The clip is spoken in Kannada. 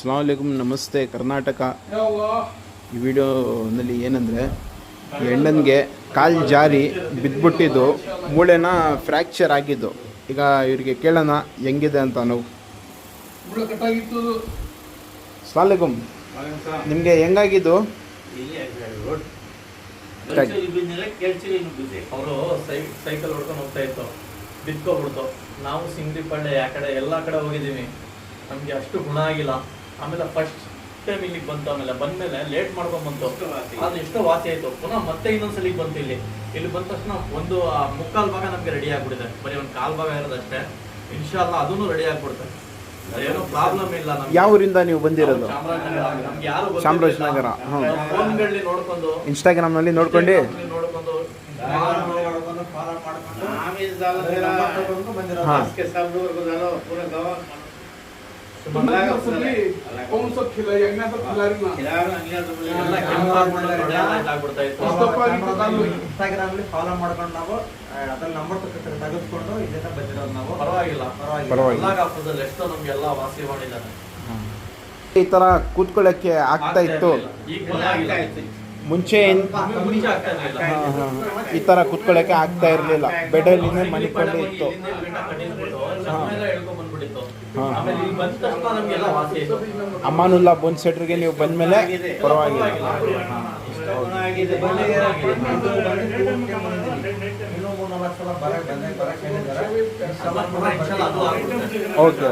ಅಸ್ಸಲಾಮು ಅಲೈಕುಮ್, ನಮಸ್ತೆ ಕರ್ನಾಟಕ. ಈ ವಿಡಿಯೋನಲ್ಲಿ ಏನಂದರೆ, ಹೆಣ್ಣನಿಗೆ ಕಾಲು ಜಾರಿ ಬಿದ್ದುಬಿಟ್ಟಿದ್ದು, ಮೂಳೆನ ಫ್ರ್ಯಾಕ್ಚರ್ ಆಗಿದ್ದು. ಈಗ ಇವರಿಗೆ ಕೇಳೋಣ ಹೆಂಗಿದೆ ಅಂತ. ನಾವು ಅಸ್ಸಲಾಮು ಅಲೈಕುಮ್, ನಿಮಗೆ ಹೆಂಗಾಗಿದ್ದು? ಅವರು ಸೈಕಲ್ ಹೊಡ್ಕೊಂಡು ಹೋಗ್ತಾ ಇತ್ತು, ಬಿದ್ಕೋಗ್ಬಿಡ್ತು. ನಾವು ಸಿಂಗ್ರಿ ಪಳ್ಳೆ ಆ ಕಡೆ ಎಲ್ಲ ಕಡೆ ಹೋಗಿದ್ದೀವಿ, ನಮಗೆ ಅಷ್ಟು ಗುಣ ಆಗಿಲ್ಲ. ಆಮೇಲೆ ಫಸ್ಟ್ ಟೈಮ್ ಇಲ್ಲಿಗೆ ಬಂತು, ಆಮೇಲೆ ಬಂದ್ಮೇಲೆ ಲೇಟ್ ಮಾಡ್ಕೊಂಡ್ ಬಂತು, ಅದು ಎಷ್ಟೋ ವಾಸಿ ಆಯ್ತು. ಪುನಃ ಮತ್ತೆ ಇನ್ನೊಂದ್ಸಲಿಗೆ ಬಂತು. ಇಲ್ಲಿ ಬಂದ ತಕ್ಷಣ ಒಂದು ಮುಕ್ಕಾಲು ಭಾಗ ನಮ್ಗೆ ರೆಡಿ ಆಗ್ಬಿಟ್ಟಿದೆ, ಬರೀ ಒಂದು ಕಾಲು ಭಾಗ ಇರೋದಷ್ಟೇ. ಇನ್ಶಾಲ್ಲ ಅದನ್ನು ರೆಡಿ ಆಗ್ಬಿಡುತ್ತೆ, ಏನೋ ಪ್ರಾಬ್ಲಮ್ ಇಲ್ಲ. ಯಾವ ಊರಿಂದ ನೀವು ಬಂದಿರೋದು? ನಮ್ಗೆ ಯಾರು ಚಾಮರಾಜನಗರ. ಫೋನ್ಗಳಲ್ಲಿ ನೋಡ್ಕೊಂಡು, ಇನ್ಸ್ಟಾಗ್ರಾಮ್ನಲ್ಲಿ ನೋಡ್ಕೊಂಡು ಇನ್ಸ್ಟಾಗ್ರಾಮ್ ಫಾಲೋ ಮಾಡ್ಕೊಂಡು ನಾವು ಅದ್ರ ನಂಬರ್ ತೆಗೆದುಕೊಂಡು ಇದನ್ನ ಬಂದಿರೋದು ನಾವು. ಪರವಾಗಿಲ್ಲ, ಎಷ್ಟೋ ನಮ್ಗೆಲ್ಲ ವಾಸಿ ಮಾಡಿದ್ದಾರೆ. ಈ ತರ ಕೂತ್ಕೊಳ್ಳಕ್ಕೆ ಆಗ್ತಾ ಇತ್ತು ಮುಂಚೆ. ಈ ತರ ಕೂತ್ಕೊಳ್ಳಕ್ಕೆ ಆಗ್ತಾ ಇರಲಿಲ್ಲ, ಬೆಡಲ್ಲಿನೇ ಮನಿಕೊಂಡೇ ಇತ್ತು. ಅಮಾನುಲ್ಲಾ ಬೋನ್ ಸೆಟ್ರಿಗೆ ನೀವು ಬಂದ್ಮೇಲೆ ಪರವಾಗಿಲ್ಲ. ಓಕೆ.